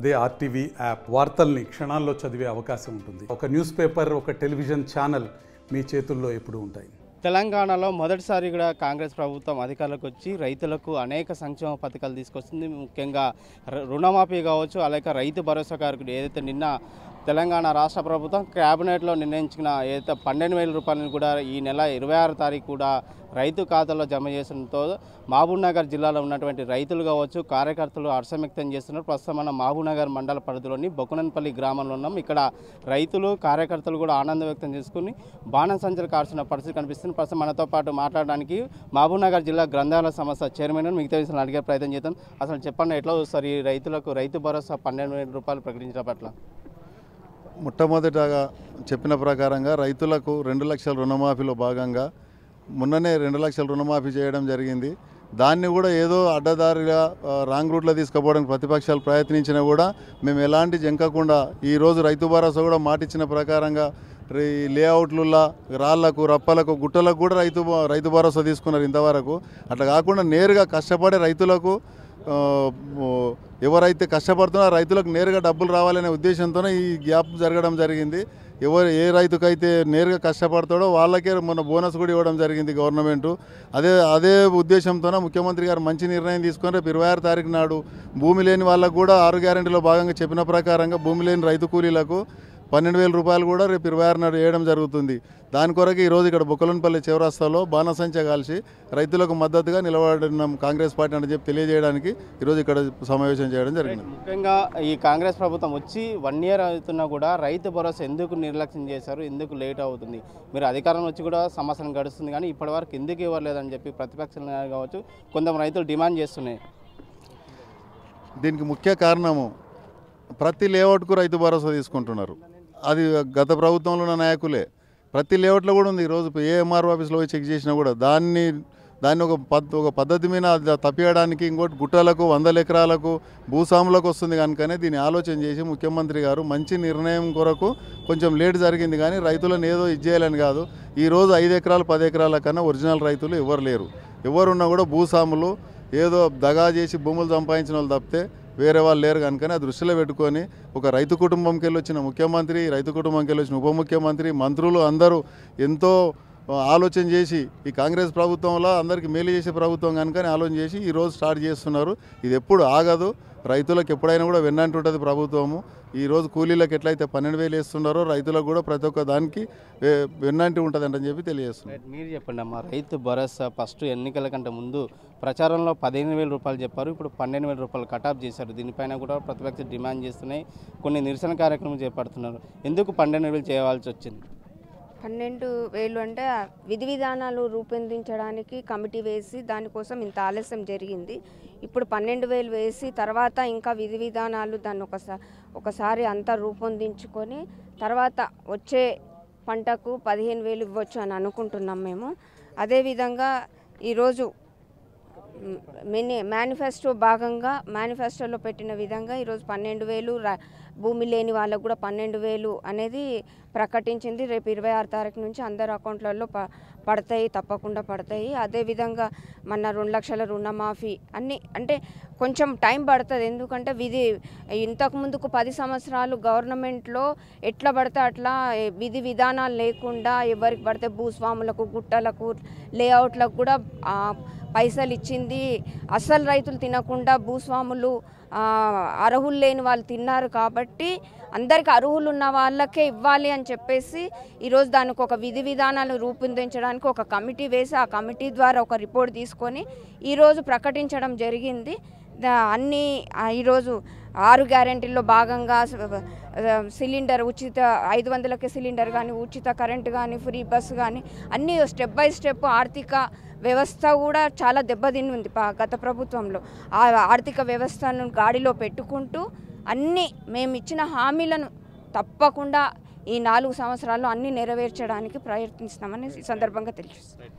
అదే RTV app వార్తల్ని క్షణాల్లో చదివే అవకాశం ఉంటుంది. ఒక న్యూస్ పేపర్, ఒక టెలివిజన్ ఛానల్ మీ చేతుల్లో ఎప్పుడూ ఉంటాయి. తెలంగాణలో మొదటిసారి కూడా కాంగ్రెస్ ప్రభుత్వం అధికారులకు వచ్చి రైతులకు అనేక సంక్షేమ పథకాలు తీసుకొస్తుంది. ముఖ్యంగా రుణమాఫీ కావచ్చు, అలాగే రైతు భరోసా కార్యక్రమం ఏదైతే నిన్న తెలంగాణ రాష్ట్ర ప్రభుత్వం క్యాబినెట్లో నిర్ణయించిన ఏదైతే 12,000 రూపాయలను కూడా ఈ నెల 26 తారీఖు కూడా రైతు ఖాతాలో జమ చేసడంతో మహబూబ్నగర్ జిల్లాలో ఉన్నటువంటి రైతులు కావచ్చు, కార్యకర్తలు హర్షం వ్యక్తం చేస్తున్నారు. ప్రస్తుతం మనం మహబూబ్నగర్ మండల పరిధిలోని బొకునన్పల్లి గ్రామంలో ఉన్నాం. ఇక్కడ రైతులు, కార్యకర్తలు కూడా ఆనందం వ్యక్తం చేసుకుని బాణసంచలు కాల్చిన పరిస్థితి కనిపిస్తుంది. ప్రస్తుతం మనతో పాటు మాట్లాడడానికి మహబూబ్నగర్ జిల్లా గ్రంథాలయ సంస్థ చైర్మన్ మిగతా విషయాలు అడిగే ప్రయత్నం చేద్దాం. అసలు చెప్పండి, ఎట్లా చూస్తారు ఈ రైతులకు రైతు భరోసా 12,000 రూపాయలు ప్రకటించడం పట్ల? మొట్టమొదటగా చెప్పిన ప్రకారంగా రైతులకు 2 లక్షల రుణమాఫీలో భాగంగా మొన్ననే 2 లక్షల రుణమాఫీ చేయడం జరిగింది. దాన్ని కూడా ఏదో అడ్డదారిగా రాంగ్ రూట్లో తీసుకుపోవడానికి ప్రతిపక్షాలు ప్రయత్నించినా కూడా మేము ఎలాంటి జంకకుండా ఈరోజు రైతు భరోసా కూడా మాటిచ్చిన ప్రకారంగా లేఅవుట్లలో రాళ్లకు, రప్పలకు, గుట్టలకు కూడా రైతు భరోసా తీసుకున్నారు ఇంతవరకు. అట్లా కాకుండా నేరుగా కష్టపడే రైతులకు ఎవరైతే కష్టపడుతున్నారో రైతులకు నేరుగా డబ్బులు రావాలనే ఉద్దేశంతోనే ఈ గ్యాప్ జరగడం జరిగింది. ఏ రైతుకైతే నేరుగా కష్టపడతాడో వాళ్ళకే మన బోనస్ కూడా ఇవ్వడం జరిగింది గవర్నమెంటు. అదే ఉద్దేశంతోనే ముఖ్యమంత్రి గారు మంచి నిర్ణయం తీసుకొని రేపు 26 తారీఖు నాడు భూమి లేని వాళ్ళకు కూడా 6 గ్యారెంటీలో భాగంగా చెప్పిన ప్రకారంగా భూమి లేని రైతు కూలీలకు 12,000 రూపాయలు కూడా రేపు 26 నాడు వేయడం జరుగుతుంది. దాని కొరకు ఈరోజు ఇక్కడ బొక్కలన్పల్లి చౌరస్తాలో బాణసంచ కాల్చి రైతులకు మద్దతుగా నిలబడిన కాంగ్రెస్ పార్టీ అని చెప్పి తెలియజేయడానికి ఈరోజు ఇక్కడ సమావేశం చేయడం జరిగింది. ముఖ్యంగా ఈ కాంగ్రెస్ ప్రభుత్వం వచ్చి 1 ఇయర్ అవుతున్నా కూడా రైతు భరోసా ఎందుకు నిర్లక్ష్యం చేశారు, ఎందుకు లేట్ అవుతుంది? మీరు అధికారం వచ్చి కూడా సంవత్సరం గడుస్తుంది కానీ ఇప్పటివరకు ఎందుకు ఇవ్వలేదని చెప్పి ప్రతిపక్షాలు కావచ్చు, కొంతమంది రైతులు డిమాండ్ చేస్తున్నాయి. దీనికి ముఖ్య కారణము ప్రతి లేఅవుట్కు రైతు భరోసా తీసుకుంటున్నారు. అది గత ప్రభుత్వంలో ఉన్న నాయకులే. ప్రతి లేఅవుట్లో కూడా ఉంది. ఈరోజు ఏఎంఆర్ ఆఫీస్లో పోయి చెక్ చేసినా కూడా దాన్ని ఒక పద్ధతి మీద తప్పియడానికి ఇంకోటి గుట్టలకు, 100 ఎకరాలకు, భూస్వాములకు వస్తుంది కనుకనే దీన్ని ఆలోచన చేసి ముఖ్యమంత్రి గారు మంచి నిర్ణయం కొరకు కొంచెం లేట్ జరిగింది. కానీ రైతులను ఏదో ఇచ్చేయాలని కాదు. ఈరోజు 5 ఎకరాలు 10 ఎకరాల కన్నా ఒరిజినల్ రైతులు ఎవరు లేరు. ఎవరున్నా కూడా భూస్వాములు ఏదో దగా చేసి భూములు సంపాదించిన వాళ్ళు తప్పితే వేరే వాళ్ళు లేరు. కనుకనే ఆ దృష్టిలో పెట్టుకొని ఒక రైతు కుటుంబంకి వెళ్ళి వచ్చిన ముఖ్యమంత్రి, రైతు కుటుంబంకి వెళ్ళి వచ్చిన ఉప ముఖ్యమంత్రి, మంత్రులు అందరూ ఎంతో ఆలోచన చేసి ఈ కాంగ్రెస్ ప్రభుత్వంలో అందరికీ మేలు చేసే ప్రభుత్వం కనుకనే ఆలోచన చేసి ఈరోజు స్టార్ట్ చేస్తున్నారు. ఇది ఎప్పుడు ఆగదు. రైతులకు ఎప్పుడైనా కూడా వెన్నంటి ఉంటుంది ప్రభుత్వము. ఈరోజు కూలీలకు ఎట్లయితే 12,000 వేస్తున్నారో రైతులకు కూడా ప్రతి ఒక్క దానికి వెన్నంటి ఉంటుంది అని చెప్పి తెలియజేస్తున్నారు. మీరు చెప్పండి అమ్మా, రైతు భరోసా ఫస్ట్ ఎన్నికల కంటే ముందు ప్రచారంలో 15,000 రూపాయలు చెప్పారు, ఇప్పుడు 12,000 రూపాయలు కటాఫ్ చేశారు. దీనిపైన కూడా ప్రతిపక్ష డిమాండ్ చేస్తున్నాయి, కొన్ని నిరసన కార్యక్రమం చేపడుతున్నారు. ఎందుకు 12,000 చేయవలసి వచ్చింది? 12,000 అంటే విధి విధానాలు రూపొందించడానికి కమిటీ వేసి దానికోసం ఇంత ఆలస్యం జరిగింది. ఇప్పుడు 12,000 వేసి తర్వాత ఇంకా విధి విధానాలు దాన్ని ఒకసారి అంతా రూపొందించుకొని తర్వాత వచ్చే పంటకు 15,000 ఇవ్వచ్చు అని అనుకుంటున్నాం మేము. అదేవిధంగా ఈరోజు మేనిఫెస్టో భాగంగా మేనిఫెస్టోలో పెట్టిన విధంగా ఈరోజు 12,000 భూమి లేని వాళ్ళకు కూడా 12,000 అనేది ప్రకటించింది. రేపు 26 తారీఖు నుంచి అందరి అకౌంట్లలో పడతాయి, తప్పకుండా పడతాయి. అదేవిధంగా మన 2 లక్షల రుణమాఫీ అన్నీ అంటే కొంచెం టైం పడుతుంది. ఎందుకంటే ఇంతకుముందుకు 10 సంవత్సరాలు గవర్నమెంట్లో ఎట్లా పడితే అట్లా విధి విధానాలు లేకుండా ఎవరికి పడితే భూస్వాములకు, గుట్టలకు, లేఅవుట్లకు కూడా పైసలు ఇచ్చింది. అసలు రైతులు తినకుండా భూస్వాములు, అర్హులు లేని వాళ్ళు తిన్నారు. కాబట్టి అందరికి అర్హులు ఉన్న వాళ్ళకే ఇవ్వాలి అని చెప్పేసి ఈరోజు దానికి ఒక విధి విధానాలు రూపొందించడానికి ఒక కమిటీ వేసి ఆ కమిటీ ద్వారా ఒక రిపోర్ట్ తీసుకొని ఈరోజు ప్రకటించడం జరిగింది. అన్నీ ఈరోజు 6 గ్యారెంటీల్లో భాగంగా సిలిండర్ ఉచిత 500కే సిలిండర్ కానీ, ఉచిత కరెంటు కానీ, ఫ్రీ బస్సు కానీ అన్నీ స్టెప్ బై స్టెప్ ఆర్థిక వ్యవస్థ కూడా చాలా దెబ్బతింది గత ప్రభుత్వంలో. ఆ ఆర్థిక వ్యవస్థను గాడిలో పెట్టుకుంటూ అన్నీ మేము ఇచ్చిన హామీలను తప్పకుండా ఈ 4 సంవత్సరాల్లో అన్నీ నెరవేర్చడానికి ప్రయత్నిస్తామని ఈ సందర్భంగా తెలియజేస్తాం.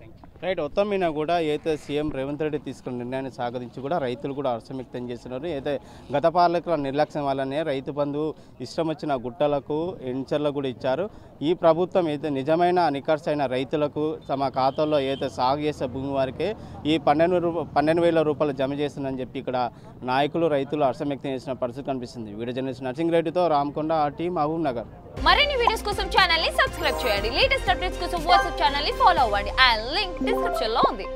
రైట్. మొత్తం మీద కూడా అయితే సీఎం రేవంత్ రెడ్డి తీసుకున్న నిర్ణయాన్ని సాగరించి కూడా రైతులు కూడా హర్షం వ్యక్తం చేస్తున్నారు. అయితే గత పాలకుల నిర్లక్ష్యం వల్లనే రైతు బంధు ఇష్టం వచ్చిన గుట్టలకు ఎన్చర్లకు కూడా ఇచ్చారు. ఈ ప్రభుత్వం అయితే నిజమైన నిఖర్సైన రైతులకు తమ ఖాతాల్లో అయితే సాగు చేసే భూమి వారికే ఈ 12,000 రూపాయలు జమ చేస్తుందని చెప్పి ఇక్కడ నాయకులు రైతులు హర్షం వ్యక్తం చేసిన పరిస్థితి కనిపిస్తుంది. వీడియో జర్నలిస్ట్ నర్సింగ్ రెడ్డితో రామకొండ, ఆర్టీ, మహబూబ్ నగర్. మరిన్ని వీడియోస్ కోసం ఛానల్ ని సబ్స్క్రైబ్ చేయండి. లేటెస్ట్ అప్డేట్స్ కోసం వాట్సాప్ ఛానల్ ని ఫాలో అవ్వండి. అండ్ లింక్ డిస్క్రిప్షన్ లో ఉంది.